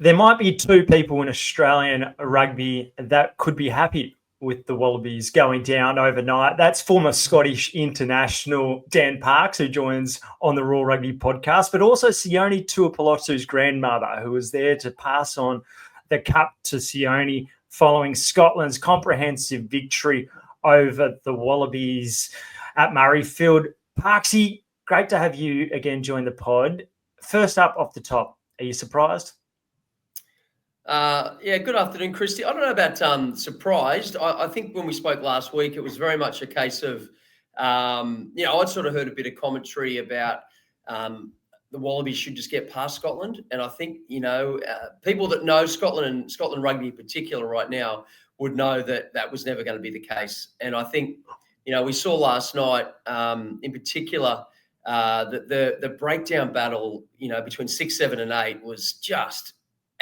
There might be two people in Australian rugby that could be happy with the Wallabies going down overnight. That's former Scottish international Dan Parks, who joins on the Raw Rugby podcast, but also Sione Tuipulotu's grandmother, who was there to pass on the cup to Sione following Scotland's comprehensive victory over the Wallabies at Murrayfield. Parksy, great to have you again join the pod. First up off the top, are you surprised? Good afternoon, Christy. I don't know about surprised. I think when we spoke last week, it was very much a case of, I'd sort of heard a bit of commentary about the Wallabies should just get past Scotland. And I think, people that know Scotland and Scotland rugby in particular right now would know that that was never going to be the case. And I think, we saw last night in particular that the breakdown battle, between 6, 7 and 8 was just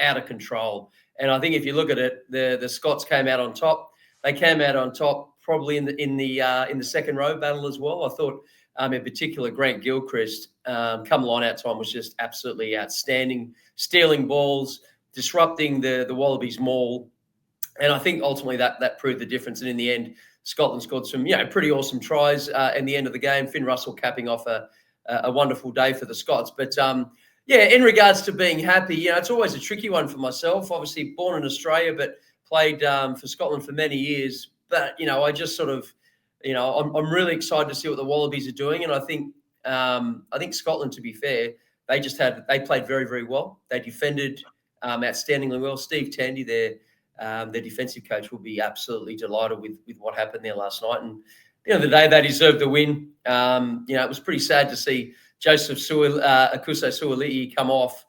out of control. And I think if you look at it, the Scots came out on top. They came out on top probably in the second row battle as well. I thought, in particular, Grant Gilchrist, come line-out time was just absolutely outstanding, stealing balls, disrupting the Wallabies maul. And I think ultimately that proved the difference. And in the end, Scotland scored some pretty awesome tries in the end of the game. Finn Russell capping off a wonderful day for the Scots. But in regards to being happy, it's always a tricky one for myself. Obviously, born in Australia, but played for Scotland for many years. But I just sort of, I'm really excited to see what the Wallabies are doing, and I think Scotland, to be fair, they played very, very well. They defended outstandingly well. Steve Tandy, their defensive coach, will be absolutely delighted with what happened there last night. And at the end of the day, they deserved the win. It was pretty sad to see Joseph Akuso Suoli'i come off.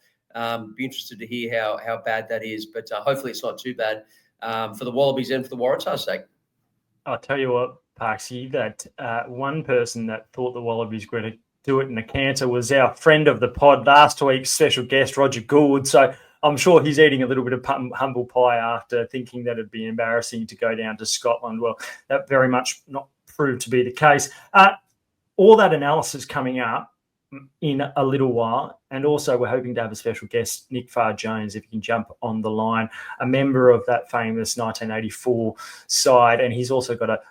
Be interested to hear how bad that is, but hopefully it's not too bad for the Wallabies and for the Waratahs' sake. I'll tell you what, Parksy, that one person that thought the Wallabies were going to do it in a canter was our friend of the pod last week's special guest, Roger Gould. So I'm sure he's eating a little bit of humble pie after thinking that it'd be embarrassing to go down to Scotland. Well, that very much not proved to be the case. All that analysis coming up in a little while, and also we're hoping to have a special guest, Nick Farr-Jones, if you can jump on the line, a member of that famous 1984 side, and he's also got a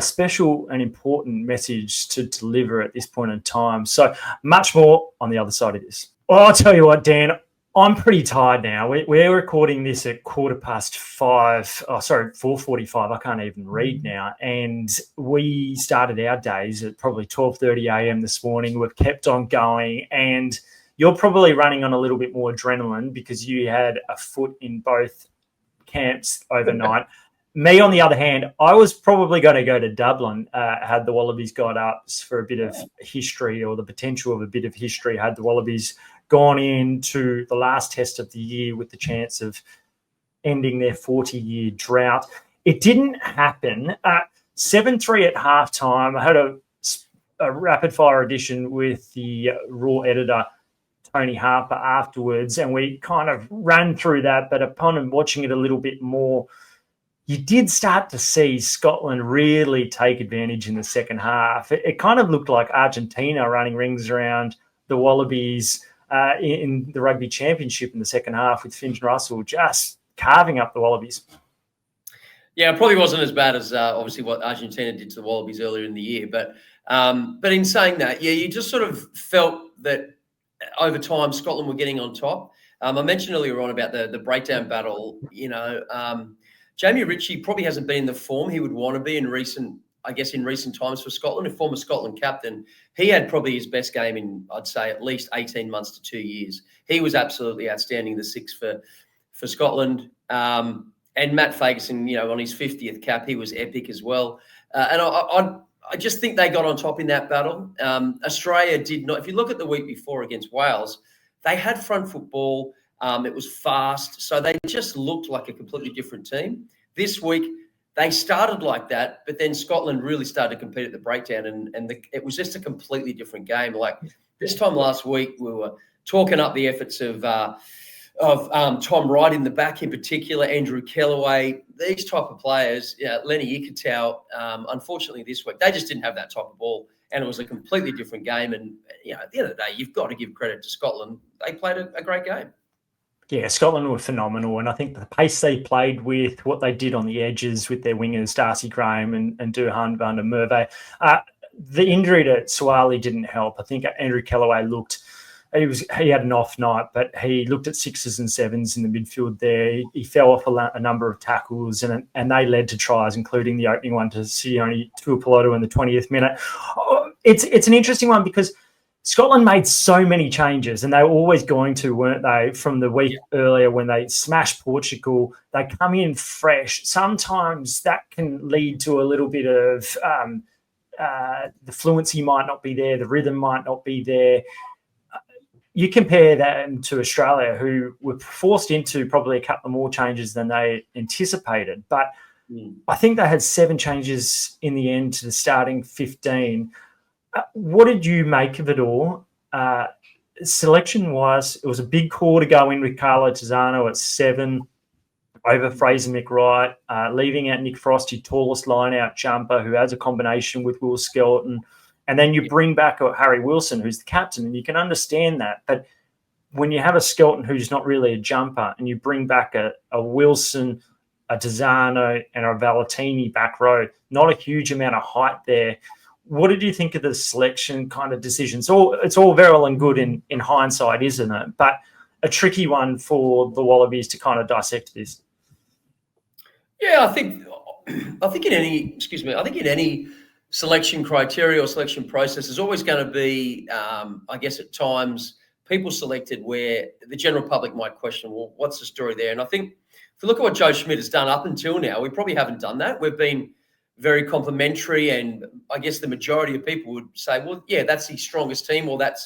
special and important message to deliver at this point in time. So much more on the other side of this. Well, I'll tell you what, Dan, I'm pretty tired now. We're recording this at 4:45. I can't even read now. And we started our days at probably 12:30 a.m. this morning. We've kept on going. And you're probably running on a little bit more adrenaline because you had a foot in both camps overnight. Me, on the other hand, I was probably going to go to Dublin had the Wallabies got up for a bit of history, or the potential of a bit of history, had the Wallabies gone into the last test of the year with the chance of ending their 40-year drought. It didn't happen. 7-3 at halftime. I had a rapid-fire edition with the Raw editor, Tony Harper, afterwards, and we kind of ran through that. But upon watching it a little bit more, you did start to see Scotland really take advantage in the second half. It kind of looked like Argentina running rings around the Wallabies in the Rugby Championship in the second half, with Finn Russell just carving up the Wallabies. Yeah, it probably wasn't as bad as obviously what Argentina did to the Wallabies earlier in the year. But in saying that, you just sort of felt that over time Scotland were getting on top. I mentioned earlier on about the breakdown battle. Jamie Ritchie probably hasn't been in the form he would want to be in recent times for Scotland. A former Scotland captain, he had probably his best game in, I'd say, at least 18 months to 2 years. He was absolutely outstanding, the six for Scotland. And Matt Fagerson, on his 50th cap, he was epic as well. And I just think they got on top in that battle. Australia did not. If you look at the week before against Wales, they had front foot ball. It was fast. So they just looked like a completely different team. This week, they started like that, but then Scotland really started to compete at the breakdown, and it was just a completely different game. Like this time last week, we were talking up the efforts of Tom Wright in the back, in particular, Andrew Kellaway, these type of players, Lenny Ikitau. Unfortunately, this week they just didn't have that type of ball, and it was a completely different game. And at the end of the day, you've got to give credit to Scotland; they played a great game. Yeah, Scotland were phenomenal, and I think the pace they played with, what they did on the edges with their wingers, Darcy Graham and Duhan van der Merwe, the injury to Suwali didn't help. I think Andrew Kellaway he had an off night, but he looked at sixes and sevens in the midfield there. He fell off a number of tackles, and they led to tries, including the opening one to Sione Tuipulotu in the 20th minute. It's an interesting one because Scotland made so many changes, and they were always going to, weren't they, from the week earlier when they smashed Portugal. They come in fresh. Sometimes that can lead to a little bit of the fluency might not be there, the rhythm might not be there. You compare that to Australia, who were forced into probably a couple more changes than they anticipated. But I think they had 7 changes in the end to the starting 15. What did you make of it all? Selection-wise, it was a big call to go in with Carlo Tizzano at 7 over Fraser McWright, leaving out Nick Frosty, tallest line-out jumper, who has a combination with Will Skelton. And then you bring back Harry Wilson, who's the captain, and you can understand that. But when you have a Skelton who's not really a jumper and you bring back a Wilson, a Tizzano, and a Valentini back row, not a huge amount of height there. What did you think of the selection kind of decisions? It's all very well and good in hindsight, isn't it? But a tricky one for the Wallabies to kind of dissect this. Yeah, I think in any selection criteria or selection process, there's always going to be, I guess, at times people selected where the general public might question, well, what's the story there? And I think if you look at what Joe Schmidt has done up until now, we probably haven't done that. We've been very complimentary, and I guess the majority of people would say, well, yeah, that's the strongest team, or that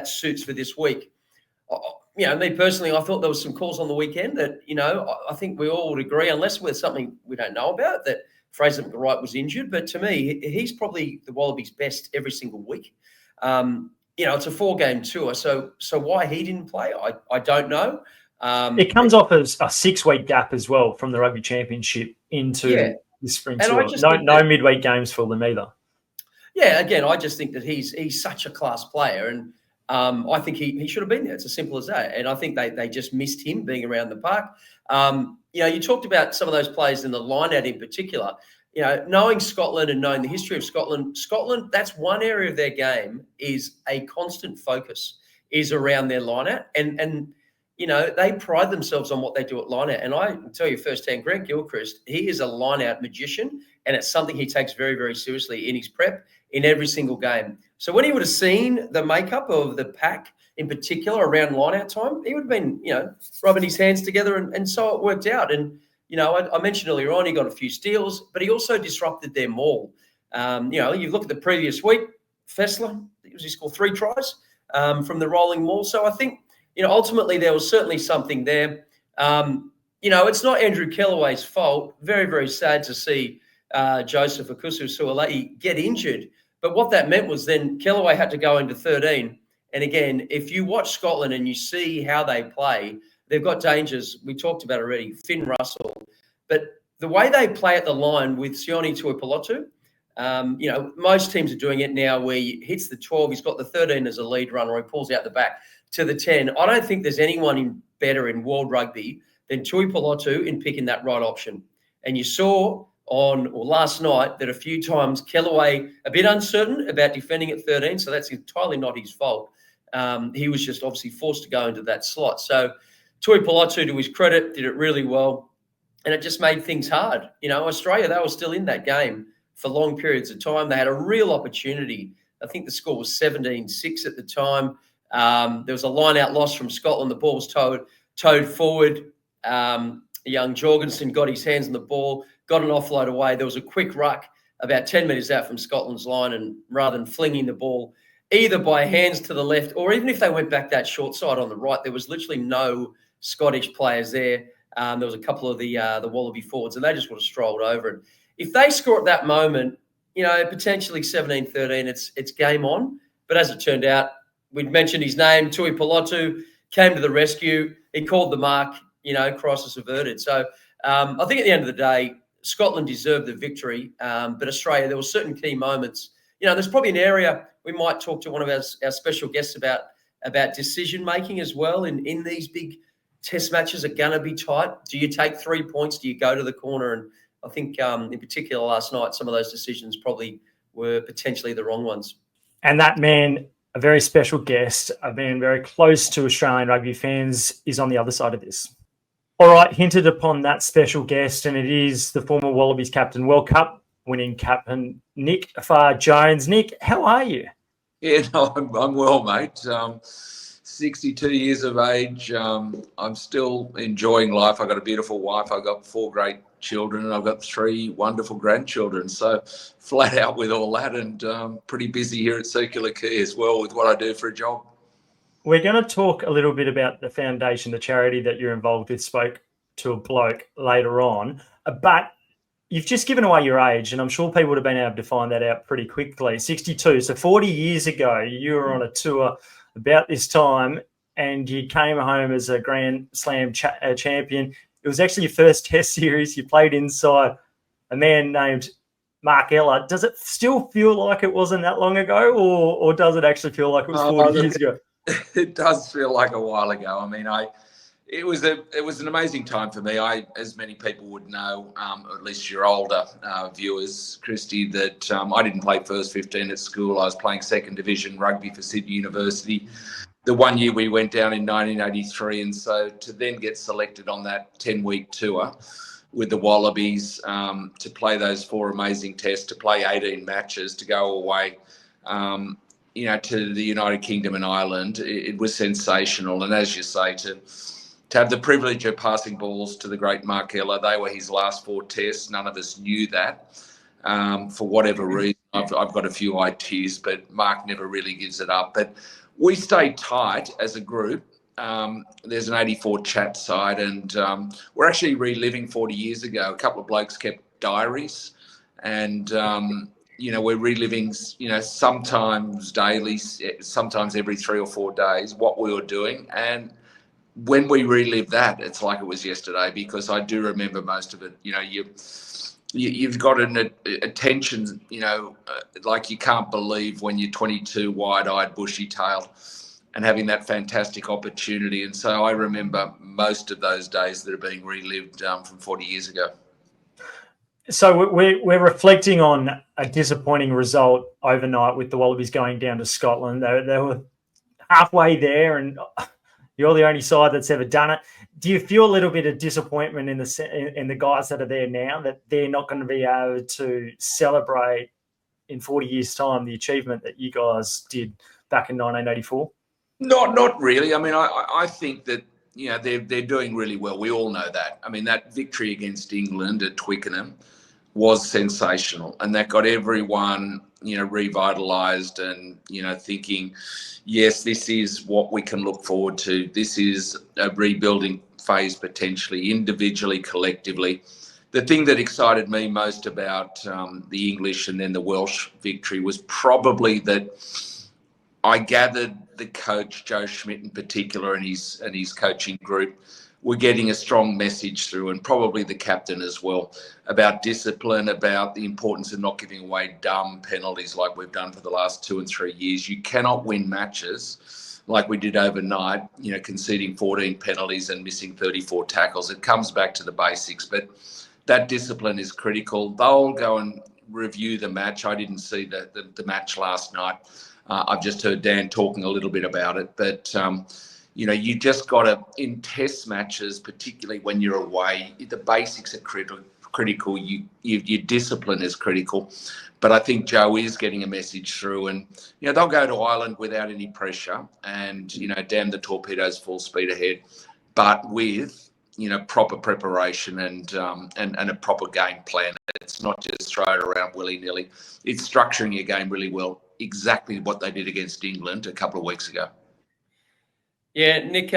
suits for this week. Me personally, I thought there was some calls on the weekend that, I think we all would agree, unless there's something we don't know about, that Fraser McWright was injured. But to me, he's probably the Wallabies' best every single week. It's a 4-game tour, so why he didn't play, I don't know. It comes off as a 6-week gap as well from the Rugby Championship into the spring tour. No midweek games for them either. Yeah, again, I just think that he's such a class player, and I think he should have been there. It's as simple as that. And I think they just missed him being around the park. You talked about some of those players in the line-out in particular. Knowing Scotland and knowing the history of Scotland, that's one area of their game is a constant focus is around their line-out. And they pride themselves on what they do at line-out. And I can tell you firsthand, Grant Gilchrist, he is a line-out magician, and it's something he takes very, very seriously in his prep in every single game. So when he would have seen the makeup of the pack in particular around line-out time, he would have been, rubbing his hands together, and so it worked out. And, I mentioned earlier on, he got a few steals, but he also disrupted their maul. You look at the previous week, Fessler, he scored 3 tries from the rolling maul. So I think, ultimately there was certainly something there. It's not Andrew Kellaway's fault. Very, very sad to see Joseph Akusu-Suaalii get injured. But what that meant was then Kellaway had to go into 13. And again, if you watch Scotland and you see how they play, they've got dangers. We talked about already, Finn Russell. But the way they play at the line with Sione Tuipulotu, most teams are doing it now where he hits the 12, he's got the 13 as a lead runner, he pulls out the back to the 10. I don't think there's anyone better in world rugby than Tuipulotu in picking that right option. And you saw last night that a few times Kellaway a bit uncertain about defending at 13, so that's entirely not his fault. He was just obviously forced to go into that slot. So Tuipulotu, to his credit, did it really well, and it just made things hard. Australia, they were still in that game for long periods of time. They had a real opportunity. I think the score was 17-6 at the time. There was a line-out loss from Scotland. The ball was towed forward. Young Jorgensen got his hands on the ball, got an offload away. There was a quick ruck about 10 metres out from Scotland's line, and rather than flinging the ball either by hands to the left or even if they went back that short side on the right, there was literally no Scottish players there. There was a couple of the Wallaby forwards, and they just would have strolled over it. If they score at that moment, potentially 17-13, it's game on. But as it turned out, we'd mentioned his name, Tuipulotu, came to the rescue. He called the mark, crisis averted. So I think at the end of the day, Scotland deserved the victory. But Australia, there were certain key moments. There's probably an area we might talk to one of our special guests about decision-making as well in these big Test matches are going to be tight. Do you take 3 points? Do you go to the corner? And I think in particular last night, some of those decisions probably were potentially the wrong ones. And that man, a very special guest, a man very close to Australian rugby fans, is on the other side of this. All right, hinted upon that special guest, and it is the former Wallabies captain, World Cup winning captain, Nick Farr-Jones. Nick, how are you? Yeah, no, I'm well, mate. 62 years of age. I'm still enjoying life. I've got a beautiful wife. I've got 4 great children, and I've got 3 wonderful grandchildren. So flat out with all that, and pretty busy here at Circular Quay as well with what I do for a job. We're going to talk a little bit about the foundation, the charity that you're involved with. Spoke to a bloke later on, but you've just given away your age, and I'm sure people would have been able to find that out pretty quickly. 62, so 40 years ago, you were on a tour about this time, and you came home as a Grand Slam champion. It was actually your first Test series. You played inside a man named Mark Ella. Does it still feel like it wasn't that long ago, or does it actually feel like it was 40 years ago? It does feel like a while ago. I mean, it was an amazing time for me. As many people would know, or at least your older viewers, Christy, that I didn't play first 15 at school. I was playing second division rugby for Sydney University. The one year we went down in 1983, and so to then get selected on that 10-week tour with the Wallabies, to play those 4 amazing tests, to play 18 matches, to go away, to the United Kingdom and Ireland, it was sensational. And as you say, to have the privilege of passing balls to the great Mark Ella, they were his last 4 tests. None of us knew that for whatever reason. I've got a few ideas, but Mark never really gives it up. But we stayed tight as a group. There's an 84 chat side, and we're actually reliving 40 years ago. A couple of blokes kept diaries, and we're reliving, sometimes daily, sometimes every 3 or 4 days, what we were doing. And when we relive that, it's like it was yesterday, because I do remember most of it. You've got an attention, like you can't believe when you're 22, wide-eyed, bushy-tailed, and having that fantastic opportunity. And so I remember most of those days that are being relived from 40 years ago. So we're reflecting on a disappointing result overnight with the Wallabies going down to Scotland. They were halfway there, and you're the only side that's ever done it. Do you feel a little bit of disappointment in the guys that are there now, that they're not going to be able to celebrate in 40 years' time the achievement that you guys did back in 1984? Not really. I mean, I think that they're doing really well. We all know that. I mean, that victory against England at Twickenham was sensational, and that got everyone revitalized and thinking, yes, this is what we can look forward to. This is a rebuilding phase, potentially, individually, collectively. The thing that excited me most about the English and then the Welsh victory was probably that I gathered the coach, Joe Schmidt in particular, and his coaching group were getting a strong message through, and probably the captain as well, about discipline, about the importance of not giving away dumb penalties like we've done for the last 2 and 3 years. You cannot win matches like we did overnight, conceding 14 penalties and missing 34 tackles. It comes back to the basics, but that discipline is critical. They'll go and review the match. I didn't see the match last night. I've just heard Dan talking a little bit about it, but you just got to, in test matches, particularly when you're away, the basics are critical. Your discipline is critical. But I think Joe is getting a message through, and they'll go to Ireland without any pressure, and damn the torpedoes, full speed ahead, but with proper preparation and a proper game plan. It's not just throw it around willy-nilly. It's structuring your game really well, exactly what they did against England a couple of weeks ago. Yeah, Nick,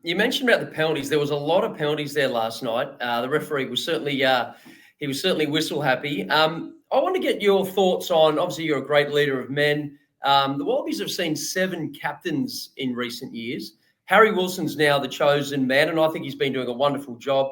you mentioned about the penalties. There was a lot of penalties there last night. The referee was certainly whistle happy. I want to get your thoughts on, obviously you're a great leader of men. The Wallabies have seen 7 captains in recent years. Harry Wilson's now the chosen man, and I think he's been doing a wonderful job.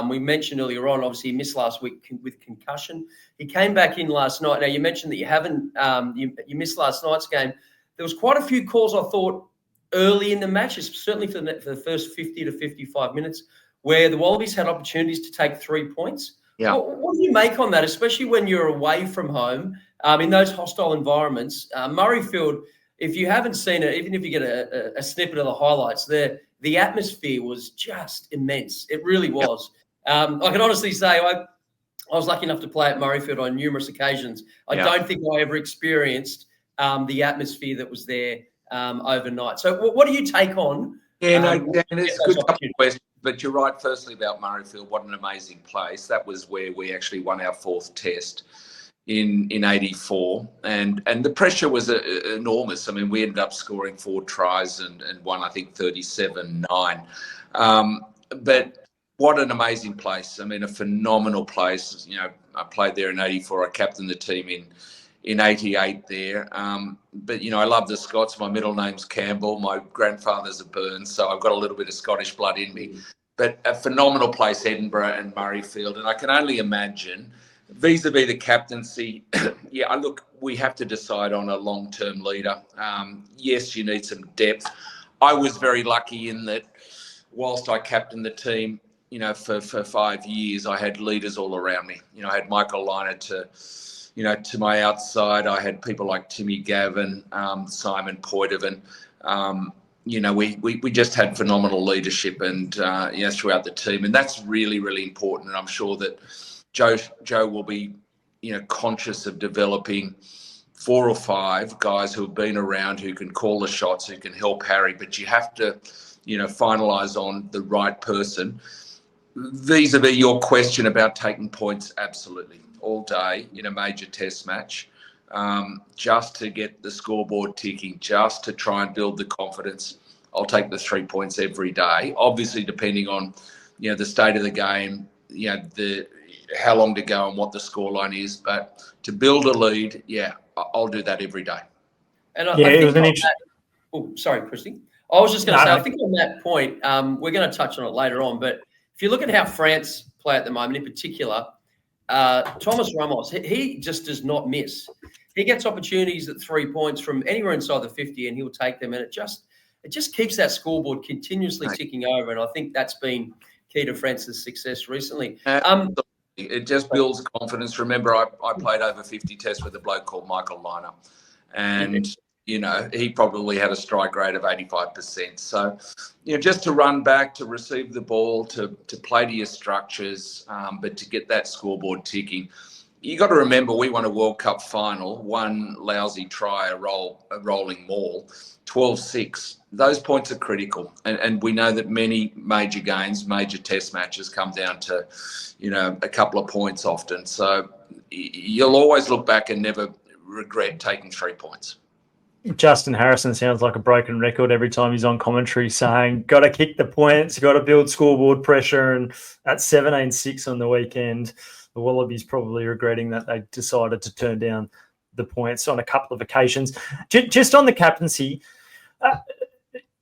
We mentioned earlier on, obviously he missed last week with concussion. He came back in last night. Now, you mentioned that you missed last night's game. There was quite a few calls I thought early in the match, certainly for the first 50 to 55 minutes, where the Wallabies had opportunities to take 3 points. Yeah. What do you make on that, especially when you're away from home in those hostile environments? Murrayfield, if you haven't seen it, even if you get a snippet of the highlights, the atmosphere was just immense. It really was. I can honestly say I was lucky enough to play at Murrayfield on numerous occasions. I don't think I ever experienced the atmosphere that was there overnight. So what do you take on? Yeah, no, Dan, it's a good couple of questions. But you're right, firstly, about Murrayfield. What an amazing place. That was where we actually won our 4th test in 84. And the pressure was enormous. I mean, we ended up scoring 4 tries and won, I think, 37-9. But what an amazing place. I mean, a phenomenal place. You know, I played there in 84. I captained the team in 88 there. But, you know, I love the Scots. My middle name's Campbell. My grandfather's a Burns, so I've got a little bit of Scottish blood in me. But a phenomenal place, Edinburgh and Murrayfield. And I can only imagine, vis-a-vis the captaincy, look, we have to decide on a long-term leader. Yes, you need some depth. I was very lucky in that whilst I captained the team, you know, for 5 years, I had leaders all around me. You know, I had Michael Liner to my outside. I had people like Timmy Gavin, Simon Poitevin. You know, we just had phenomenal leadership and, you know, throughout the team. And that's really, really important. And I'm sure that Joe will be, you know, conscious of developing 4 or 5 guys who have been around, who can call the shots, who can help Harry. But you have to, you know, finalise on the right person. Vis-a-vis your question about taking points, absolutely. All day in a major test match, just to get the scoreboard ticking, just to try and build the confidence. I'll take the 3 points every day, obviously depending on, you know, the state of the game, you know, how long to go and what the scoreline is. But to build a lead, I'll do that every day. And I think sorry, Christy. I was just going to say, I think on that point, we're going to touch on it later on, but if you look at how France play at the moment, in particular, Thomas Ramos, he just does not miss. He gets opportunities at 3 points from anywhere inside the 50, and he'll take them. And it just keeps that scoreboard continuously ticking over. And I think that's been key to France's success recently. It just builds confidence. Remember, I played over 50 tests with a bloke called Michael Liner, and you know, he probably had a strike rate of 85%. So, you know, just to run back, to receive the ball, to play to your structures, but to get that scoreboard ticking. You got to remember, we won a World Cup final, one lousy try, a rolling maul, 12-6. Those points are critical. And we know that many major games, major test matches come down to, you know, a couple of points often. So you'll always look back and never regret taking 3 points. Justin Harrison sounds like a broken record every time he's on commentary saying, got to kick the points, got to build scoreboard pressure. And at 17-6 on the weekend, the Wallabies probably regretting that they decided to turn down the points on a couple of occasions. Just on the captaincy,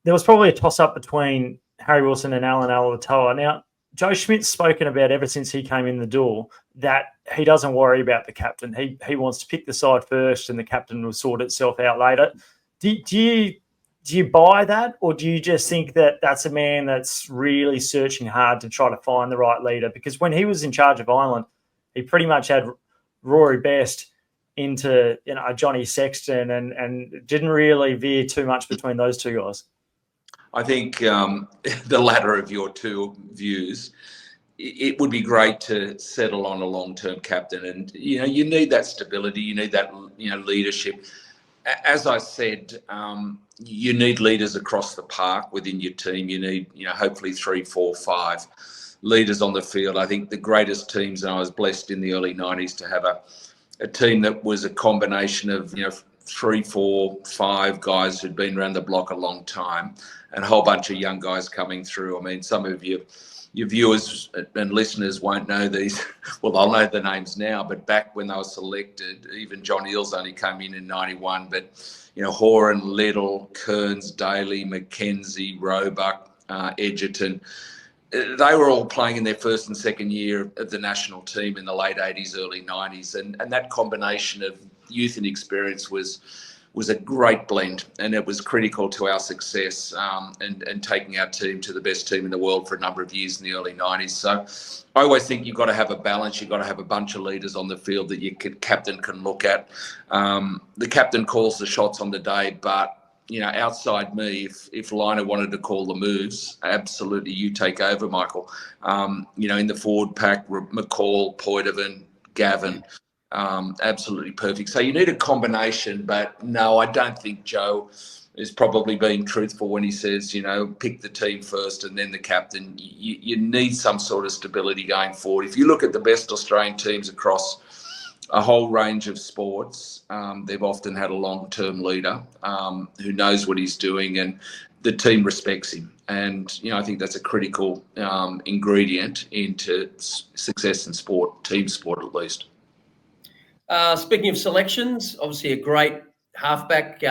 there was probably a toss-up between Harry Wilson and Alan Alatoa. Now, Joe Schmidt's spoken about ever since he came in the door that he doesn't worry about the captain. He wants to pick the side first and the captain will sort itself out later. Do you buy that, or do you just think that that's a man that's really searching hard to try to find the right leader? Because when he was in charge of Ireland, he pretty much had Rory Best into, you know, Johnny Sexton and didn't really veer too much between those two guys. I think the latter of your two views, it would be great to settle on a long-term captain. And, you know, you need that stability. You need that, you know, leadership. As I said, you need leaders across the park within your team. You need, you know, hopefully 3, 4, 5 leaders on the field. I think the greatest teams, and I was blessed in the early 90s to have a team that was a combination of, you know, 3, 4, 5 guys who'd been around the block a long time and a whole bunch of young guys coming through. I mean, some of your viewers and listeners won't know these. Well, they'll know the names now, but back when they were selected, even John Eales only came in 91. But, you know, Horan, Liddell, Kearns, Daly, McKenzie, Roebuck, Edgerton, they were all playing in their first and second year of the national team in the late 80s, early 90s. And that combination of youth and experience was was a great blend, and it was critical to our success and taking our team to the best team in the world for a number of years in the early 90s. So I always think you've got to have a balance. You've got to have a bunch of leaders on the field that your captain can look at. The captain calls the shots on the day, but outside me, if Liner wanted to call the moves, absolutely you take over, Michael. In the forward pack, McCall, Poitevin, Gavin, absolutely perfect. So you need a combination, but no, I don't think Joe is probably being truthful when he says, pick the team first and then the captain. You need some sort of stability going forward. If you look at the best Australian teams across a whole range of sports, they've often had a long-term leader who knows what he's doing, and the team respects him. And, I think that's a critical ingredient into success in sport, team sport at least. Speaking of selections, obviously a great halfback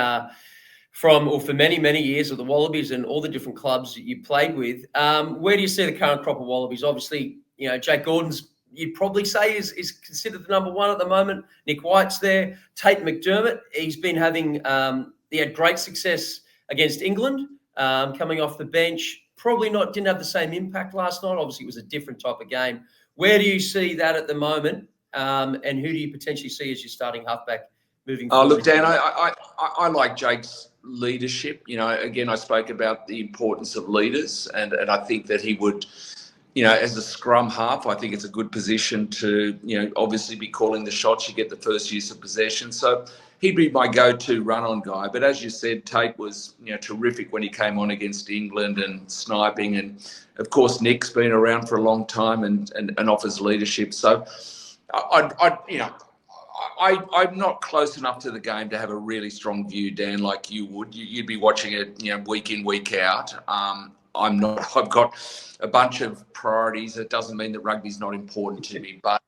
for many, many years of the Wallabies and all the different clubs that you played with. Where do you see the current crop of Wallabies? Obviously, Jake Gordon's, you'd probably say is considered the number one at the moment. Nick White's there. Tate McDermott, he's been having, he had great success against England coming off the bench. Probably didn't have the same impact last night. Obviously, it was a different type of game. Where do you see that at the moment? And who do you potentially see as your starting halfback moving forward? Look, Dan, I like Jake's leadership. Again, I spoke about the importance of leaders, and I think that he would, as a scrum half, I think it's a good position to, obviously be calling the shots. You get the first use of possession. So he'd be my go-to run-on guy. But as you said, Tate was, terrific when he came on against England and sniping. And, of course, Nick's been around for a long time and offers leadership. So I'm not close enough to the game to have a really strong view, Dan, like you would. You'd be watching it, week in, week out. I'm not. I've got a bunch of priorities. It doesn't mean that rugby's not important to me, but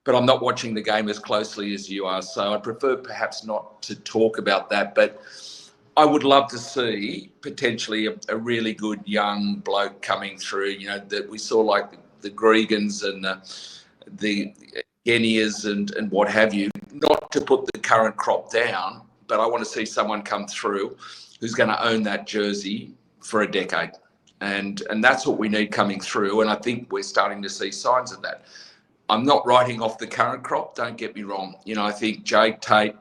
I'm not watching the game as closely as you are. So I prefer perhaps not to talk about that. But I would love to see potentially a really good young bloke coming through. That we saw like the Gregans and the Genias and what have you. Not to put the current crop down, but I want to see someone come through who's going to own that jersey for a decade. And that's what we need coming through. And I think we're starting to see signs of that. I'm not writing off the current crop, don't get me wrong. I think Jake, Tate,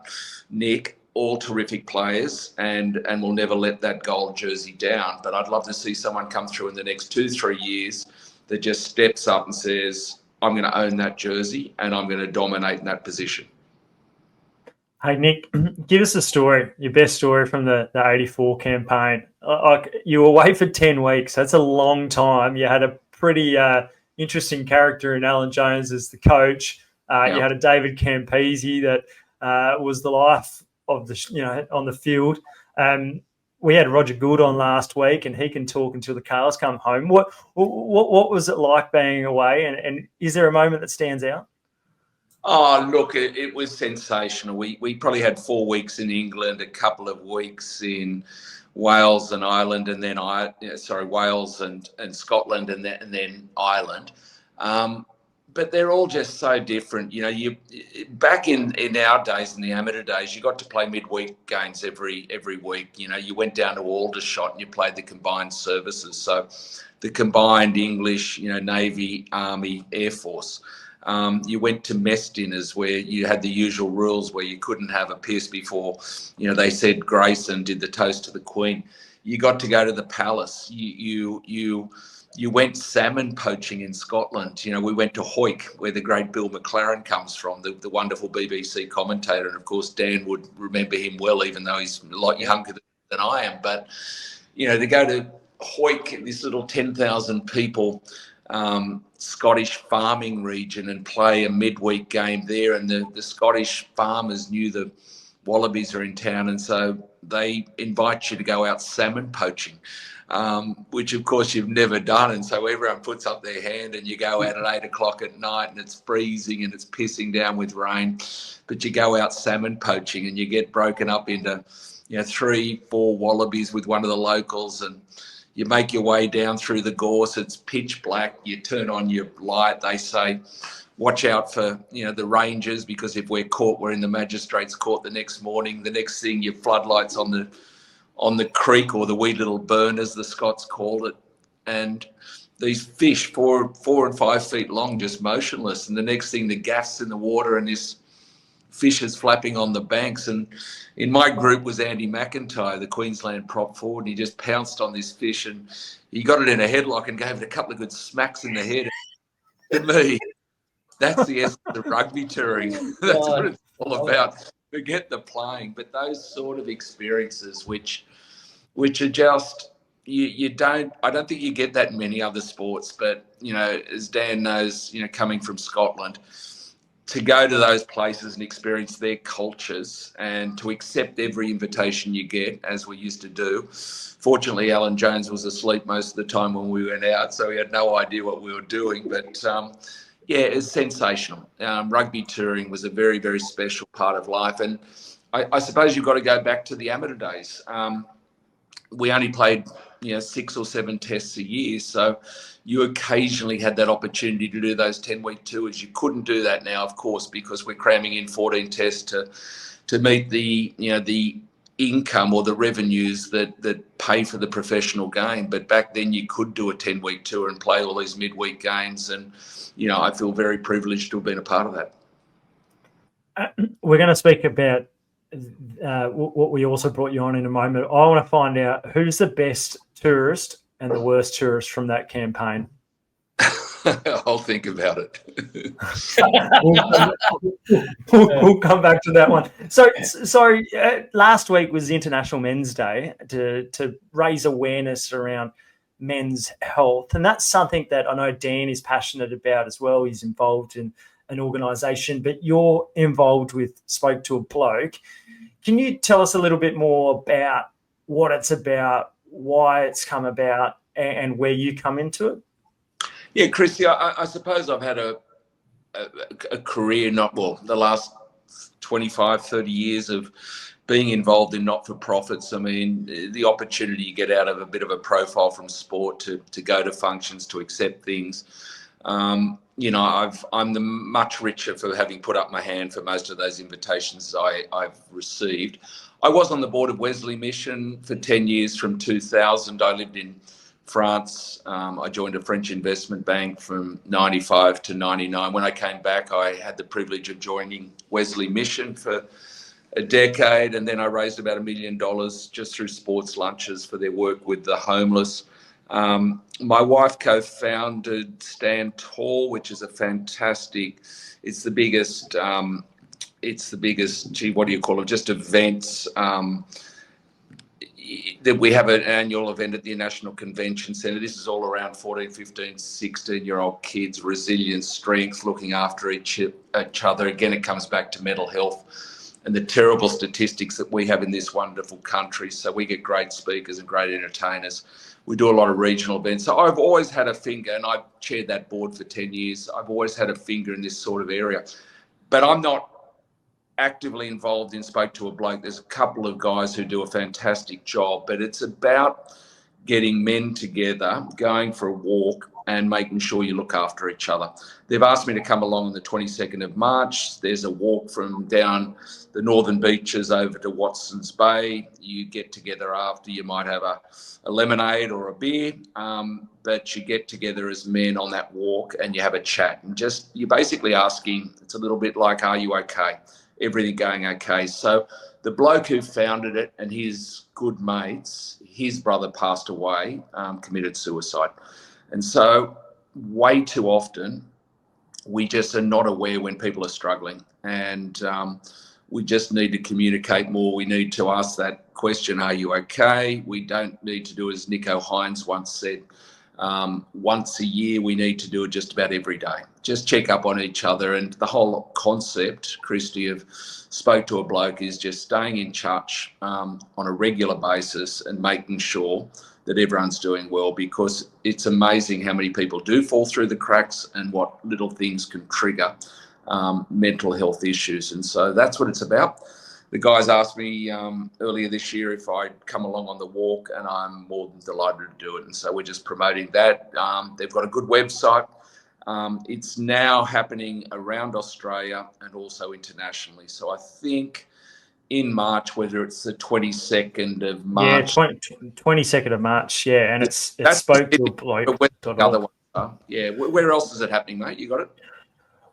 Nick, all terrific players, and we'll never let that gold jersey down. But I'd love to see someone come through in the next 2-3 years that just steps up and says, I'm going to own that jersey and I'm going to dominate in that position. Hey, Nick, give us a story, your best story from the 84 campaign. You were away for 10 weeks. That's a long time. You had a pretty interesting character in Alan Jones as the coach. You had a David Campese that was the life of the, on the field. We had Roger Gould on last week, and he can talk until the cows come home. What was it like being away, and is there a moment that stands out? Oh, look, it was sensational. We probably had 4 weeks in England, a couple of weeks in Wales and Ireland, and then Wales and Scotland, and then Ireland. But they're all just so different. You back in our days, in the amateur days, you got to play midweek games every week. You went down to Aldershot and you played the combined services. So the combined English, Navy, Army, Air Force. You went to mess dinners where you had the usual rules where you couldn't have a piss before, they said grace and did the toast to the Queen. You got to go to the palace. You went salmon poaching in Scotland. We went to Hoyk, where the great Bill McLaren comes from, the wonderful BBC commentator. And of course, Dan would remember him well, even though he's a lot younger than I am. But, to go to Hoyk, this little 10,000 people Scottish farming region, and play a midweek game there. And the Scottish farmers knew the Wallabies are in town, and so they invite you to go out salmon poaching, which of course you've never done. And so everyone puts up their hand, and you go out at 8 o'clock at night, and it's freezing and it's pissing down with rain, but you go out salmon poaching, and you get broken up into 3-4 wallabies with one of the locals, and you make your way down through the gorse. It's pitch black. You turn on your light. They say, watch out for, the rangers, because if we're caught, we're in the magistrate's court the next morning. The next thing, your floodlights on the creek, or the wee little burn, as the Scots called it. And these fish, 4 and 5 feet long, just motionless. And the next thing, the gas in the water, and this fish is flapping on the banks. And in my group was Andy McIntyre, the Queensland prop forward, and he just pounced on this fish, and he got it in a headlock and gave it a couple of good smacks in the head. To me, that's the essence of rugby touring. That's what it's all about. Forget the playing, but those sort of experiences, which are just, I don't think you get that in many other sports. But as Dan knows, coming from Scotland, to go to those places and experience their cultures, and to accept every invitation you get, as we used to do. Fortunately, Alan Jones was asleep most of the time when we went out, so he had no idea what we were doing. But it's sensational. Rugby touring was a very, very special part of life. And I suppose you've got to go back to the amateur days. We only played 6 or 7 tests a year, so you occasionally had that opportunity to do those 10-week tours. You couldn't do that now, of course, because we're cramming in 14 tests to meet the income or the revenues that pay for the professional game. But back then you could do a 10-week tour and play all these midweek games, and I feel very privileged to have been a part of that. We're going to speak about what we also brought you on in a moment. I want to find out who's the best tourist and the worst tourist from that campaign. I'll think about it. We'll come back to that one. So last week was International Men's Day to raise awareness around men's health, and that's something that I know Dan is passionate about as well. He's involved in an organisation, but you're involved with Spoke to a Bloke. Can you tell us a little bit more about what it's about, why it's come about, and where you come into it? Yeah, Christy, I suppose I've had a career, the last 25, 30 years of being involved in not-for-profits. I mean, the opportunity you get out of a bit of a profile from sport to go to functions, to accept things. I'm the much richer for having put up my hand for most of those invitations I've received. I was on the board of Wesley Mission for 10 years from 2000. I lived in France. I joined a French investment bank from 95 to 99. When I came back, I had the privilege of joining Wesley Mission for a decade, and then I raised about $1 million just through sports lunches for their work with the homeless. My wife co-founded Stand Tall, which is a fantastic, it's the biggest, what do you call it, just events, that we have an annual event at the National Convention Centre. This is all around 14, 15, 16-year-old kids, resilience, strength, looking after each other. Again, it comes back to mental health and the terrible statistics that we have in this wonderful country. So we get great speakers and great entertainers. We do a lot of regional events. So I've always had a finger, and I've chaired that board for 10 years. I've always had a finger in this sort of area. But I'm not actively involved in Spoke to a Bloke. There's a couple of guys who do a fantastic job, but it's about getting men together, going for a walk, and making sure you look after each other. They've asked me to come along on the 22nd of March. There's a walk from down the northern beaches over to Watson's Bay. You get together after. You might have a lemonade or a beer, but you get together as men on that walk and you have a chat. And you're basically asking, it's a little bit like, are you okay? Everything going okay? So the bloke who founded it and his good mates, his brother passed away, committed suicide. And so way too often, we just are not aware when people are struggling. And we just need to communicate more. We need to ask that question, are you okay? We don't need to do as Nico Hines once said, once a year. We need to do it just about every day. Just check up on each other. And the whole concept, Christy, of Spoke to a Bloke is just staying in touch on a regular basis and making sure that everyone's doing well, because it's amazing how many people do fall through the cracks and what little things can trigger mental health issues. And so that's what it's about. The guys asked me earlier this year if I'd come along on the walk, and I'm more than delighted to do it. And so we're just promoting that. They've got a good website. It's now happening around Australia and also internationally. So I think in March, whether it's the 22nd of March. Yeah, 22nd of March, yeah, and it's spoke to a bloke. The other one, yeah. Where else is it happening, mate? You got it?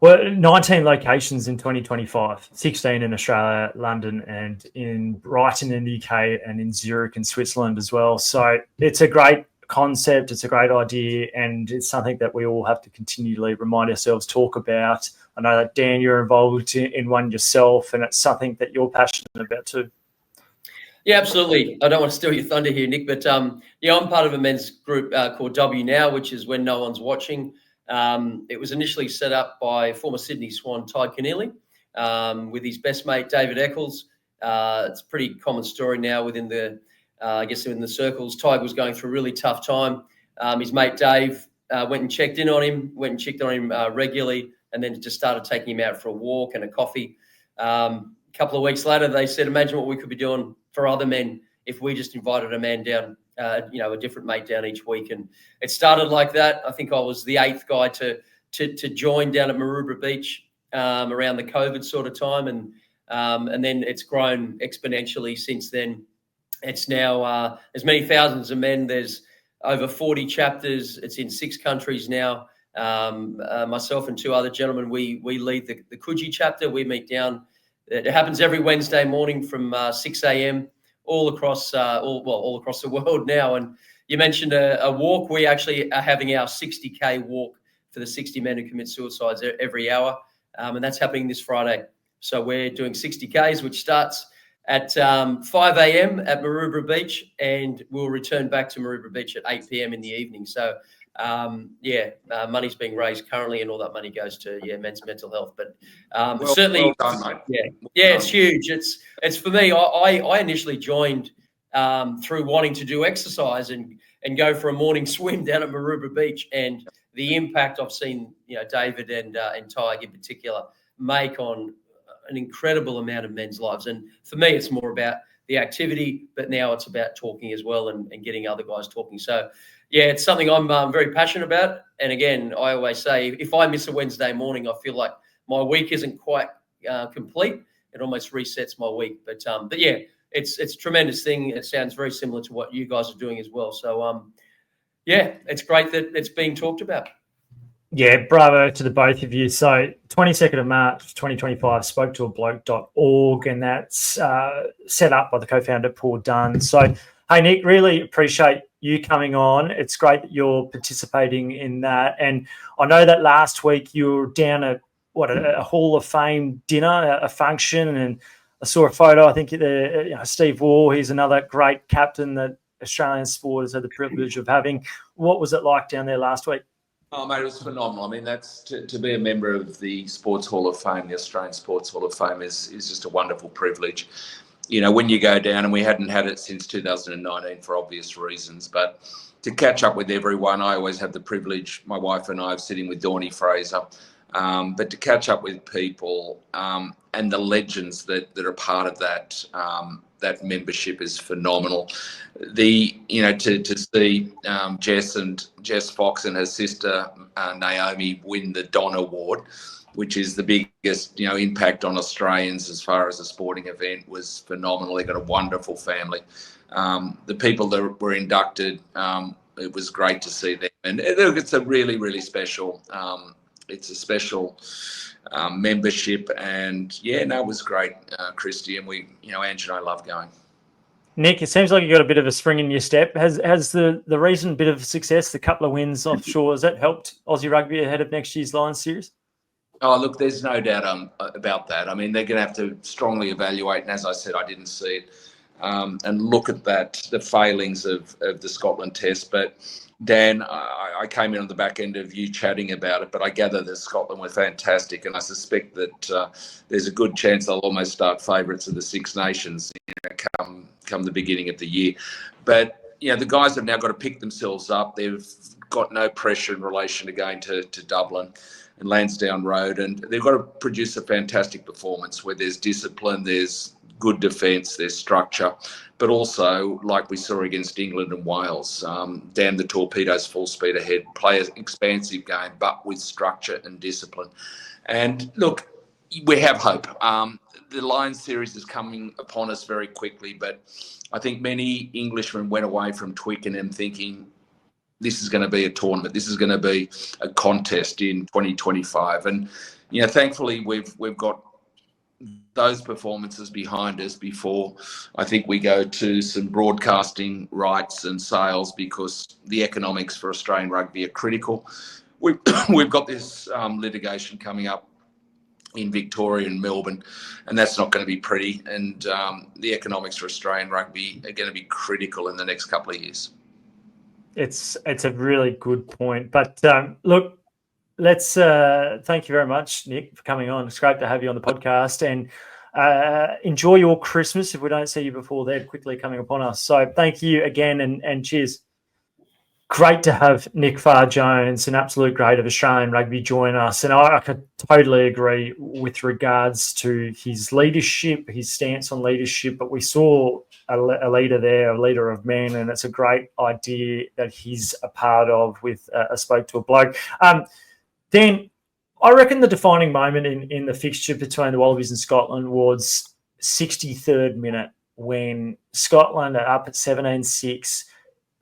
Well, 19 locations in 2025, 16 in Australia, London, and in Brighton in the UK, and in Zurich in Switzerland as well. So it's a great concept, it's a great idea, and it's something that we all have to continually remind ourselves, talk about. I know that, Dan, you're involved in one yourself, and it's something that you're passionate about too. Yeah, absolutely. I don't want to steal your thunder here, Nick, but I'm part of a men's group called W Now, which is when no one's watching. It was initially set up by former Sydney Swan Ty Keneally with his best mate David Eccles. It's a pretty common story now within the, in the circles. Ty was going through a really tough time. His mate Dave went and checked on him regularly, and then just started taking him out for a walk and a coffee. A couple of weeks later, they said, imagine what we could be doing for other men if we just invited a man down, a different mate down each week. And it started like that. I think I was the 8th guy to join down at Maroubra Beach around the COVID sort of time. And then it's grown exponentially since then. It's now there's many thousands of men. There's over 40 chapters. It's in 6 countries now. Myself and 2 other gentlemen, we lead the Coogee chapter. We meet down. It happens every Wednesday morning from 6 a.m. all across all across the world now. And you mentioned a walk. We actually are having our 60K walk for the 60 men who commit suicides every hour, and that's happening this Friday. So we're doing 60Ks, which starts at 5 a.m. at Maroubra Beach, and we'll return back to Maroubra Beach at 8 p.m. in the evening. So money's being raised currently, and all that money goes to men's mental health. But certainly, well done, mate. It's huge. It's for me. I initially joined through wanting to do exercise and go for a morning swim down at Maroubra Beach, and the impact I've seen David and Ty in particular make on an incredible amount of men's lives. And for me, it's more about the activity, but now it's about talking as well and getting other guys talking. So. Yeah, it's something I'm very passionate about. And again, I always say, if I miss a Wednesday morning, I feel like my week isn't quite complete. It almost resets my week. But yeah, it's a tremendous thing. It sounds very similar to what you guys are doing as well. So it's great that it's being talked about. Yeah, bravo to the both of you. So 22nd of March, 2025, spoketoabloke.org, and that's set up by the co-founder, Paul Dunn. So, hey, Nick, really appreciate you coming on. It's great that you're participating in that. And I know that last week you were down at a Hall of Fame dinner, a function, and I saw a photo. I think Steve Waugh, he's another great captain that Australian sport has had the privilege of having. What was it like down there last week? Oh, mate, it was phenomenal. I mean, that's to be a member of the Sports Hall of Fame, the Australian Sports Hall of Fame, is just a wonderful privilege. When you go down, and we hadn't had it since 2019 for obvious reasons, but to catch up with everyone, I always have the privilege, my wife and I, of sitting with Dawnie Fraser, but to catch up with people and the legends that are part of that membership is phenomenal. To see Jess Fox and her sister Naomi win the Don Award, which is the biggest, impact on Australians as far as a sporting event, was phenomenal. They got a wonderful family. The people that were inducted, it was great to see them. And it's a really, really special, it's a special membership. And it was great, Christy. And Ange and I love going. Nick, it seems like you got a bit of a spring in your step. Has the recent bit of success, the couple of wins offshore, has that helped Aussie Rugby ahead of next year's Lions series? Oh, look, there's no doubt about that. I mean, they're going to have to strongly evaluate. And as I said, I didn't see it and look at the failings of the Scotland test. But Dan, I came in on the back end of you chatting about it, but I gather that Scotland were fantastic. And I suspect that there's a good chance they'll almost start favourites of the Six Nations come the beginning of the year. But, the guys have now got to pick themselves up. They've got no pressure in relation to going to Dublin and Lansdowne Road, and they've got to produce a fantastic performance where there's discipline, there's good defence, their structure, but also, like we saw against England and Wales, damn the torpedoes, full speed ahead, play an expansive game, but with structure and discipline. And look, we have hope. The Lions series is coming upon us very quickly, but I think many Englishmen went away from Twickenham thinking this is going to be a tournament, this is going to be a contest in 2025. And, thankfully we've got those performances behind us before I think we go to some broadcasting rights and sales, because the economics for Australian rugby are critical. We've got this litigation coming up in Victoria and Melbourne, and that's not going to be pretty. And the economics for Australian rugby are going to be critical in the next couple of years. It's a really good point. But look, let's thank you very much, Nick, for coming on. It's great to have you on the podcast, and enjoy your Christmas if we don't see you before they're quickly coming upon us. So thank you again, and cheers. Great to have Nick Farr-Jones, an absolute great of Australian rugby, join us. And I could totally agree with regards to his leadership, his stance on leadership. But we saw a leader there, a leader of men, and it's a great idea that he's a part of with a spoke to a bloke. Then I reckon the defining moment in the fixture between the Wallabies and Scotland was 63rd minute, when Scotland are up at 17-6.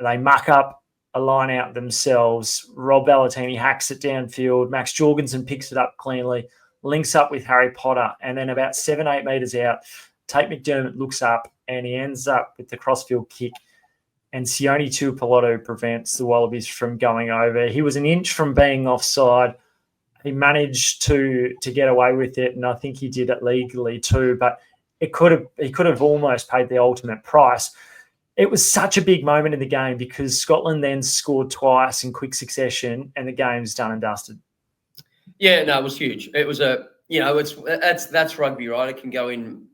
They muck up a line out themselves. Rob Ballatini hacks it downfield. Max Jorgensen picks it up cleanly, links up with Harry Potter, and then about 7-8 metres out, Tate McDermott looks up and he ends up with the crossfield kick, and Sione Tuipulotu prevents the Wallabies from going over. He was an inch from being offside. He managed to get away with it, and I think he did it legally too, but he could have almost paid the ultimate price. It was such a big moment in the game because Scotland then scored twice in quick succession, and the game's done and dusted. Yeah, no, it was huge. It was that's rugby, right? It can go in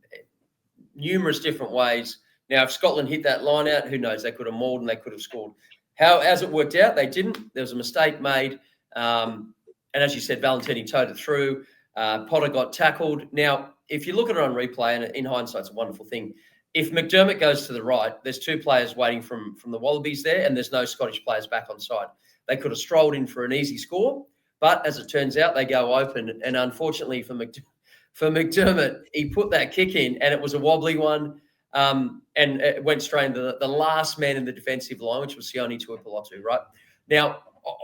numerous different ways. Now, if Scotland hit that line out, who knows? They could have mauled and they could have scored. As it worked out, they didn't. There was a mistake made. And as you said, Valentini towed it through. Potter got tackled. Now, if you look at it on replay, and in hindsight, it's a wonderful thing. If McDermott goes to the right, there's two players waiting from the Wallabies there, and there's no Scottish players back on side. They could have strolled in for an easy score, but as it turns out, they go open. And unfortunately for McDermott, he put that kick in, and it was a wobbly one, and it went straight into the last man in the defensive line, which was Sione Tuipulotu, right? Now,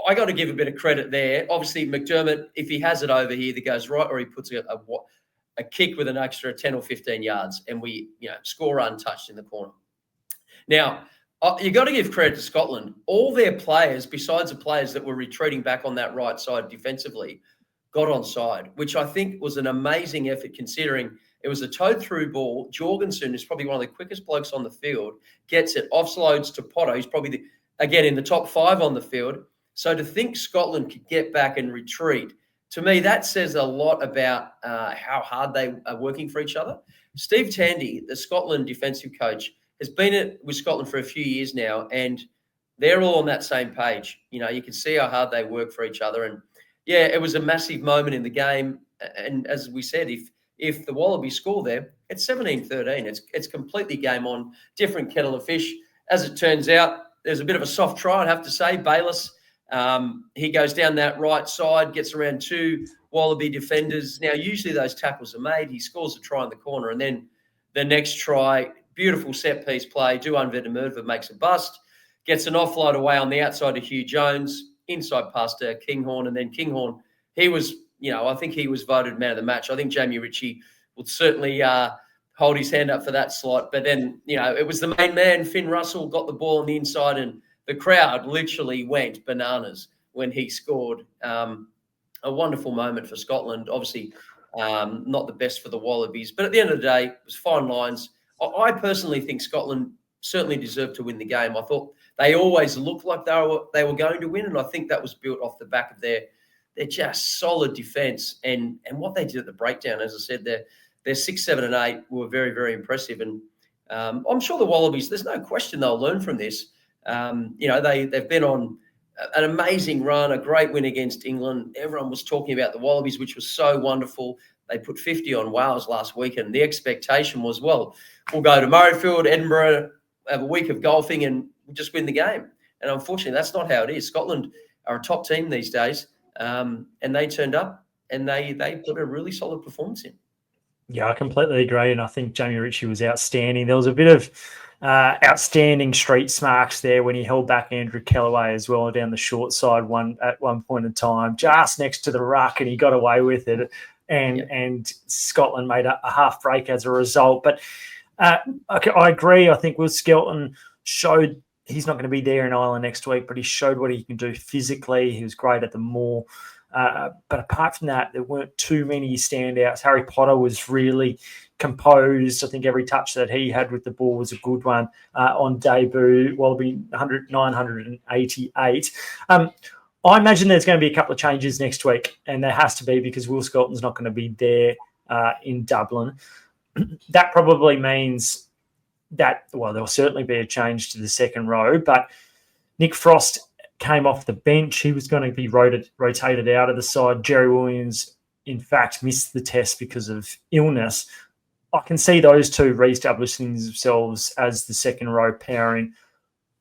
I got to give a bit of credit there. Obviously, McDermott, if he has it over here that goes right, or he puts a kick with an extra 10 or 15 yards, and we score untouched in the corner. Now, you got to give credit to Scotland. All their players, besides the players that were retreating back on that right side defensively, got onside, which I think was an amazing effort considering it was a towed-through ball. Jorgensen is probably one of the quickest blokes on the field, gets it, offloads to Potter. He's probably, again, in the top 5 on the field. So to think Scotland could get back and retreat, to me, that says a lot about how hard they are working for each other. Steve Tandy, the Scotland defensive coach, has been with Scotland for a few years now, and they're all on that same page. You can see how hard they work for each other. And, yeah, it was a massive moment in the game. And as we said, if the Wallabies score there, it's 17-13. It's completely game on, different kettle of fish. As it turns out, there's a bit of a soft try, I'd have to say. Bayliss, he goes down that right side, gets around 2 Wallaby defenders. Now, usually those tackles are made. He scores a try in the corner, and then the next try, beautiful set-piece play. Duan Vetemurva makes a bust, gets an offload away on the outside of Hugh Jones, inside past Kinghorn, and then Kinghorn, he was, I think he was voted man of the match. I think Jamie Ritchie would certainly hold his hand up for that slot. But then, it was the main man, Finn Russell, got the ball on the inside, and the crowd literally went bananas when he scored. A wonderful moment for Scotland. Obviously, not the best for the Wallabies. But at the end of the day, it was fine lines. I personally think Scotland certainly deserved to win the game. I thought they always looked like they were going to win, and I think that was built off the back of their just solid defence and what they did at the breakdown. As I said, their 6, 7, and 8 were very, very impressive. And I'm sure the Wallabies, there's no question they'll learn from this. They've been on an amazing run, a great win against England. Everyone was talking about the Wallabies, which was so wonderful. they put 50 on Wales last week, and the expectation was, well, we'll go to Murrayfield, Edinburgh, have a week of golfing, and we'll just win the game. And unfortunately, that's not how it is. Scotland are a top team these days, and they turned up and they put a really solid performance in. Yeah, I completely agree, and I think Jamie Ritchie was outstanding. There was a bit of outstanding street smarts there when he held back Andrew Kellaway as well down the short side at one point in time, just next to the ruck, and he got away with it. And Scotland made a half break as a result. But I agree. I think Will Skelton showed he's not going to be there in Ireland next week, but he showed what he can do physically. He was great at the maul. But apart from that, there weren't too many standouts. Harry Potter was really composed. I think every touch that he had with the ball was a good one on debut. Wallaby 988. I imagine there's going to be a couple of changes next week, and there has to be because Will Skelton's not going to be there in Dublin. That probably means that, well, there'll certainly be a change to the second row, but Nick Frost came off the bench. He was going to be rotated out of the side. Jerry Williams, in fact, missed the test because of illness. I can see those two re-establishing themselves as the second row pairing.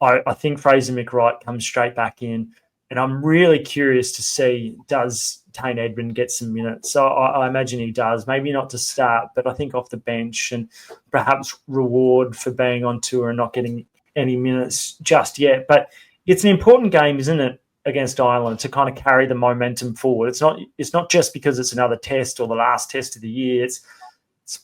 I think Fraser McWright comes straight back in, and I'm really curious to see, does Tane Edmund get some minutes? So I imagine he does, maybe not to start, but I think off the bench, and perhaps reward for being on tour and not getting any minutes just yet. But it's an important game, isn't it, against Ireland, to kind of carry the momentum forward. It's not just because it's another test or the last test of the year.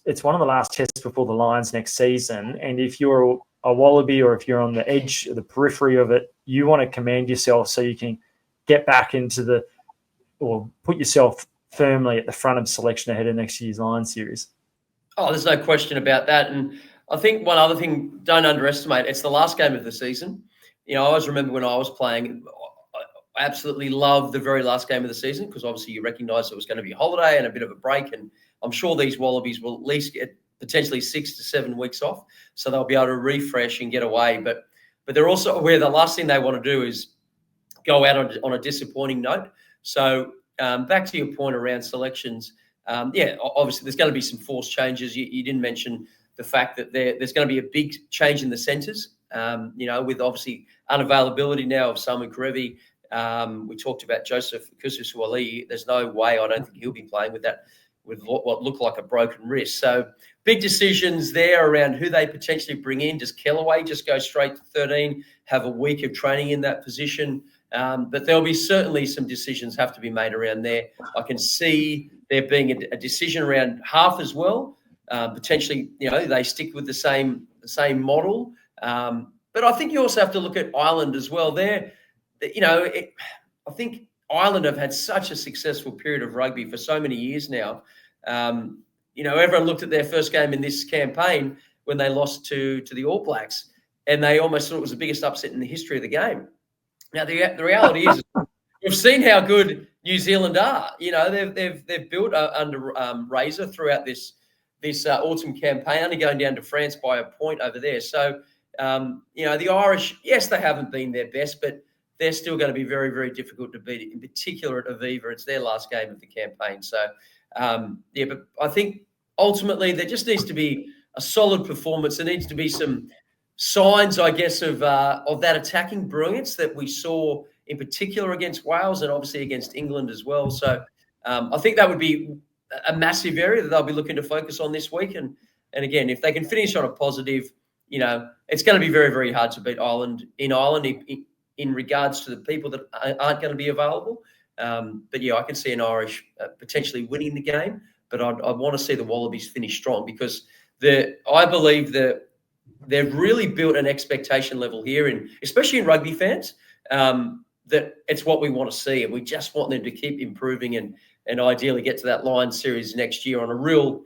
It's one of the last tests before the Lions next season. And if you're a Wallaby or if you're on the edge or the periphery of it, you want to command yourself so you can get back into or put yourself firmly at the front of selection ahead of next year's Lions series. Oh, there's no question about that. And I think one other thing, don't underestimate, it's the last game of the season. You know, I always remember when I was playing, I absolutely loved the very last game of the season because obviously you recognise it was going to be a holiday and a bit of a break. And I'm sure these Wallabies will at least get potentially 6 to 7 weeks off, so they'll be able to refresh and get away. But they're also aware the last thing they want to do is go out on a disappointing note. So back to your point around selections, obviously there's going to be some forced changes. You didn't mention the fact that there's going to be a big change in the centres. With obviously unavailability now of Samu Karevi. We talked about Joseph Kususwali. There's no way, I don't think he'll be playing with what looked like a broken wrist. So big decisions there around who they potentially bring in. Does Kellaway just go straight to 13, have a week of training in that position? But there'll be certainly some decisions have to be made around there. I can see there being a decision around half as well. Potentially, they stick with the same model. But I think you also have to look at Ireland as well. I think Ireland have had such a successful period of rugby for so many years now. Everyone looked at their first game in this campaign when they lost to the All Blacks, and they almost thought it was the biggest upset in the history of the game. Now, the reality is we've seen how good New Zealand are. They've built under Razor throughout this autumn campaign, only going down to France by a point over there. So, the Irish, yes, they haven't been their best, but they're still going to be very, very difficult to beat, in particular at Aviva. It's their last game of the campaign. So, but I think ultimately there just needs to be a solid performance. There needs to be some signs, I guess, of that attacking brilliance that we saw in particular against Wales and obviously against England as well. So I think that would be a massive area that they'll be looking to focus on this week. And again, if they can finish on a positive, it's going to be very, very hard to beat Ireland in regards to the people that aren't going to be available. But I can see an Irish potentially winning the game, but I'd want to see the Wallabies finish strong because I believe that they've really built an expectation level here, especially in rugby fans, that it's what we want to see, and we just want them to keep improving and ideally get to that Lions series next year on a real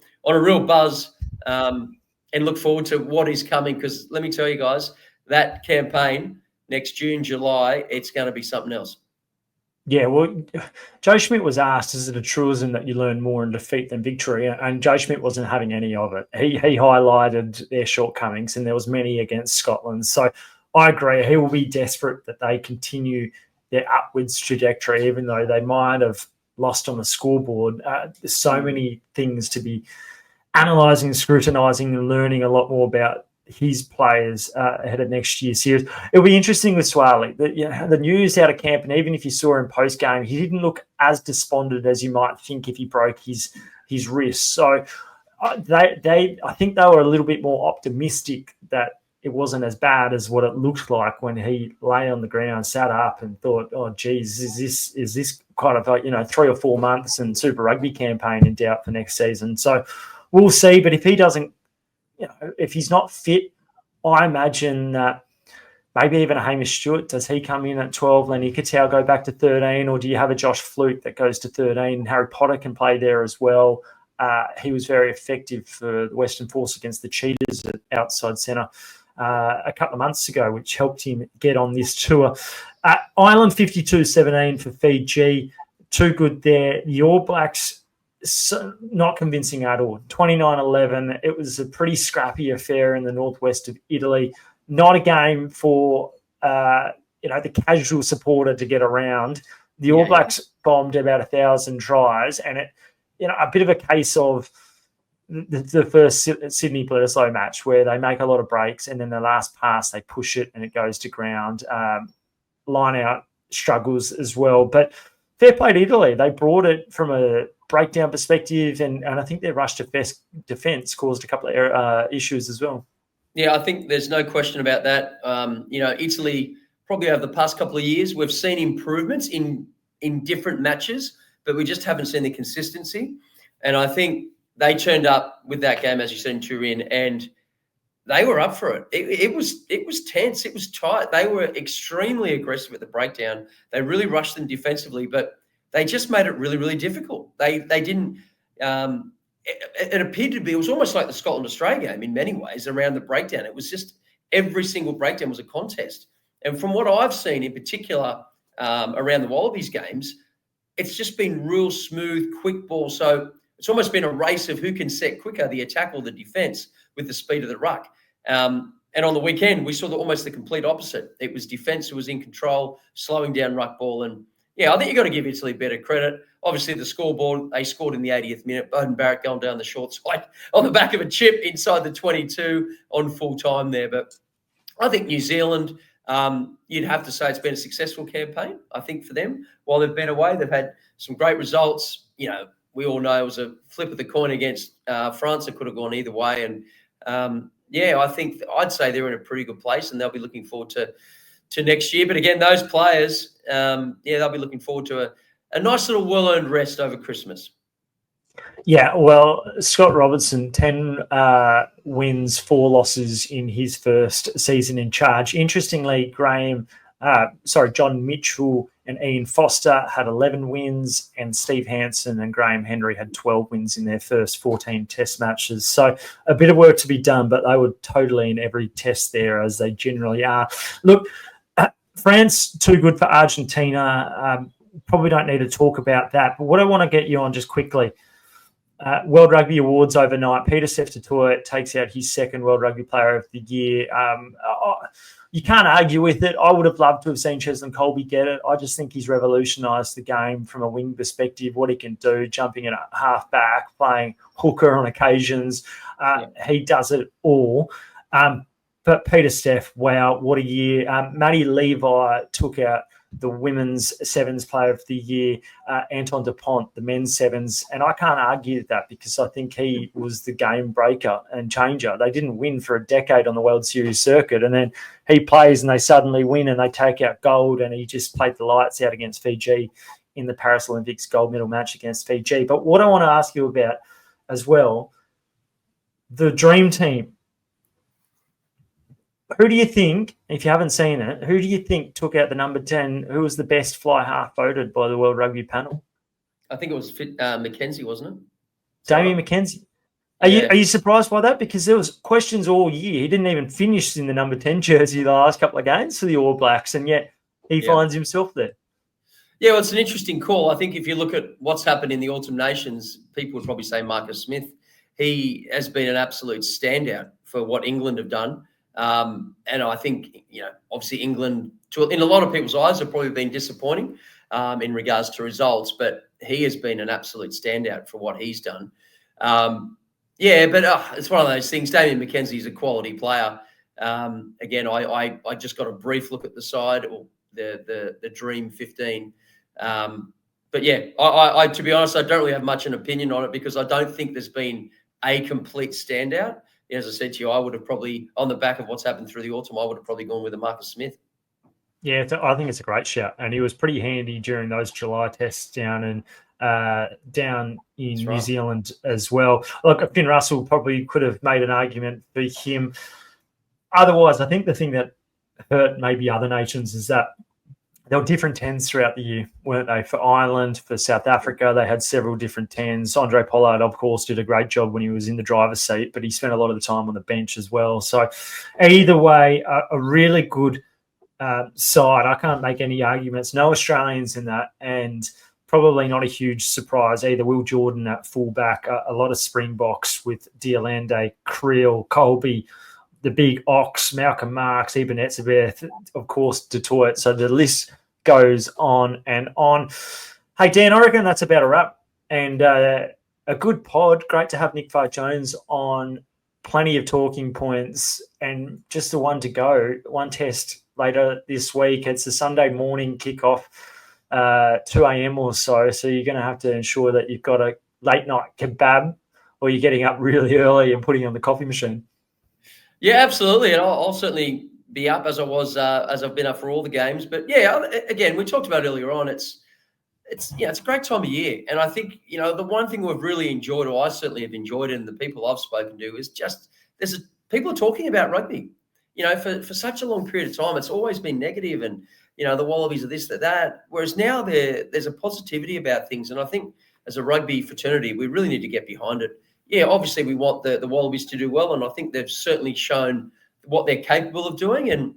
buzz, and look forward to what is coming. Because let me tell you guys, that campaign next June, July, it's going to be something else. Yeah, well, Joe Schmidt was asked, is it a truism that you learn more in defeat than victory? And Joe Schmidt wasn't having any of it. He highlighted their shortcomings, and there was many against Scotland. So I agree. He will be desperate that they continue their upwards trajectory, even though they might have lost on the scoreboard. There's so many things to be analysing, scrutinising, and learning a lot more about his players ahead of next year's series. It'll be interesting with Swaley. The news out of camp, and even if you saw him post-game, he didn't look as despondent as you might think if he broke his wrist. So I think they were a little bit more optimistic that it wasn't as bad as what it looked like when he lay on the ground, sat up, and thought, "Oh, geez, is this kind of 3 or 4 months and Super Rugby campaign in doubt for next season?" So we'll see. But if he doesn't, if he's not fit, I imagine that maybe even a Hamish Stewart, does he come in at 12, Lenny Katau go back to 13, or do you have a Josh Flute that goes to 13? Harry Potter can play there as well. He was very effective for the Western Force against the Cheetahs at outside centre a couple of months ago, which helped him get on this tour. Ireland 52-17 for Fiji. Too good there. The All Blacks, not convincing at all. 29-11. It was a pretty scrappy affair in the northwest of Italy. Not a game for the casual supporter to get around. The All Blacks bombed about 1,000 tries, and a bit of a case of the first Sydney Bledisloe match where they make a lot of breaks, and then the last pass they push it and it goes to ground. Line out struggles as well, but fair play to Italy. They brought it from a breakdown perspective, and I think their rush defence caused a couple of issues as well. Yeah, I think there's no question about that. Italy, probably over the past couple of years, we've seen improvements in different matches, but we just haven't seen the consistency. And I think they turned up with that game, as you said, in Turin, and they were up for it. It was tense. It was tight. They were extremely aggressive at the breakdown. They really rushed them defensively, but they just made it really, really difficult. They didn't. It appeared to be. It was almost like the Scotland-Australia game in many ways around the breakdown. It was just every single breakdown was a contest. And from what I've seen, in particular, around the Wallabies games, it's just been real smooth, quick ball. So it's almost been a race of who can set quicker, the attack or the defence, with the speed of the ruck. And on the weekend, we saw almost the complete opposite. It was defence who was in control, slowing down ruck ball. And, I think you've got to give Italy better credit. Obviously, the scoreboard, they scored in the 80th minute. Bowden Barrett going down the short side on the back of a chip inside the 22 on full time there. But I think New Zealand, you'd have to say it's been a successful campaign, I think, for them. While they've been away, they've had some great results. We all know it was a flip of the coin against France. It could have gone either way. And, I think I'd say they're in a pretty good place, and they'll be looking forward to next year. But again, those players, they'll be looking forward to a nice little well-earned rest over Christmas. Yeah, well, Scott Robertson, 10 wins, 4 losses in his first season in charge. Interestingly, John Mitchell and Ian Foster had 11 wins, and Steve Hansen and Graham Henry had 12 wins in their first 14 test matches. So a bit of work to be done, but they were totally in every test there, as they generally are. Look, France, too good for Argentina. Probably don't need to talk about that. But what I want to get you on just quickly, World Rugby Awards overnight, Peter Seftotour takes out his second World Rugby Player of the Year. You can't argue with it. I would have loved to have seen Cheslin Colby get it. I just think he's revolutionised the game from a wing perspective, what he can do, jumping in a half-back, playing hooker on occasions. He does it all. But Peter Steff, wow, what a year. Maddie Levi took out the women's sevens player of the year, Anton Dupont, the men's sevens. And I can't argue that, because I think he was the game breaker and changer. They didn't win for a decade on the World Series circuit. And then he plays and they suddenly win and they take out gold, and he just played the lights out against Fiji in the Paris Olympics gold medal match against Fiji. But what I want to ask you about as well, the dream team. Who do you think, if you haven't seen it, who do you think took out the number 10? Who was the best fly half voted by the World Rugby panel? I think it was McKenzie, wasn't it? Damien McKenzie. Are you surprised by that? Because there was questions all year. He didn't even finish in the number 10 jersey the last couple of games for the All Blacks, and yet he finds himself there. Yeah, well, it's an interesting call. I think if you look at what's happened in the Autumn Nations, people would probably say Marcus Smith. He has been an absolute standout for what England have done. And I think, obviously England, in a lot of people's eyes, have probably been disappointing in regards to results. But he has been an absolute standout for what he's done. But it's one of those things. Damien McKenzie's a quality player. Again, I just got a brief look at the side, or the Dream 15. But yeah, I to be honest, I don't really have much an opinion on it because I don't think there's been a complete standout. As I said to you, I would have probably, on the back of what's happened through the autumn, I would have probably gone with a Marcus Smith. Yeah, I think it's a great shout, and he was pretty handy during those July tests down in New Zealand as well. Look, Finn Russell probably could have made an argument for him. Otherwise, I think the thing that hurt maybe other nations is that there were different 10s throughout the year, weren't they? For Ireland, for South Africa, they had several different 10s. Andre Pollard, of course, did a great job when he was in the driver's seat, but he spent a lot of the time on the bench as well. So either way, a really good side. I can't make any arguments. No Australians in that, and probably not a huge surprise either. Will Jordan at fullback, a lot of Springboks with Diolande, Creel, Colby, the big Ox, Malcolm Marks, Eben Etzebeth, of course, Detroit. So the list goes on and on. Hey, Dan, I reckon that's about a wrap. And a good pod. Great to have Nick Farr-Jones on. Plenty of talking points and just the one to go. One test later this week. It's a Sunday morning kickoff, 2 a.m. or so. So you're going to have to ensure that you've got a late night kebab or you're getting up really early and putting on the coffee machine. Yeah, absolutely. And I'll certainly be up as I've been up for all the games. But yeah, again, we talked about earlier on, it's a great time of year. And I think, the one thing we've really enjoyed, or I certainly have enjoyed it, and the people I've spoken to, is just people are talking about rugby. For such a long period of time, it's always been negative and, the Wallabies are this, that. Whereas now there's a positivity about things. And I think as a rugby fraternity, we really need to get behind it. Yeah, obviously we want the Wallabies to do well, and I think they've certainly shown what they're capable of doing. And,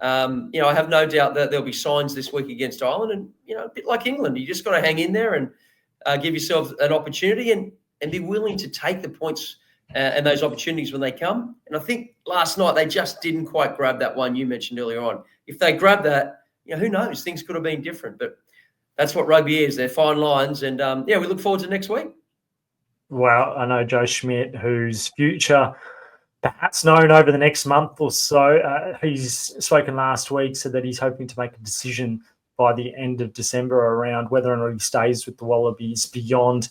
I have no doubt that there'll be signs this week against Ireland. And, a bit like England, you just got to hang in there and give yourself an opportunity and be willing to take the points and those opportunities when they come. And I think last night they just didn't quite grab that one you mentioned earlier on. If they grabbed that, who knows? Things could have been different. But that's what rugby is. They're fine lines. And, we look forward to next week. Well, I know Joe Schmidt, whose future perhaps known over the next month or so. He's spoken last week, said that he's hoping to make a decision by the end of December around whether or not he stays with the Wallabies beyond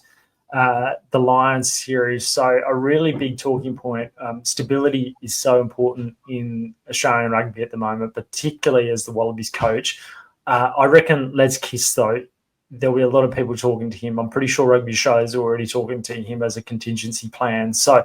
the Lions series. So a really big talking point. Stability is so important in Australian rugby at the moment, particularly as the Wallabies coach. I reckon Les Kiss, though, there'll be a lot of people talking to him. I'm pretty sure Rugby Show is already talking to him as a contingency plan. So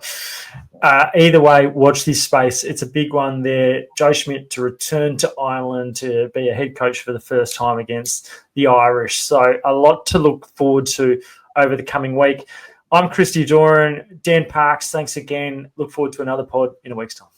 either way, watch this space. It's a big one there. Joe Schmidt to return to Ireland to be a head coach for the first time against the Irish. So a lot to look forward to over the coming week. I'm Christy Doran. Dan Parks, thanks again. Look forward to another pod in a week's time.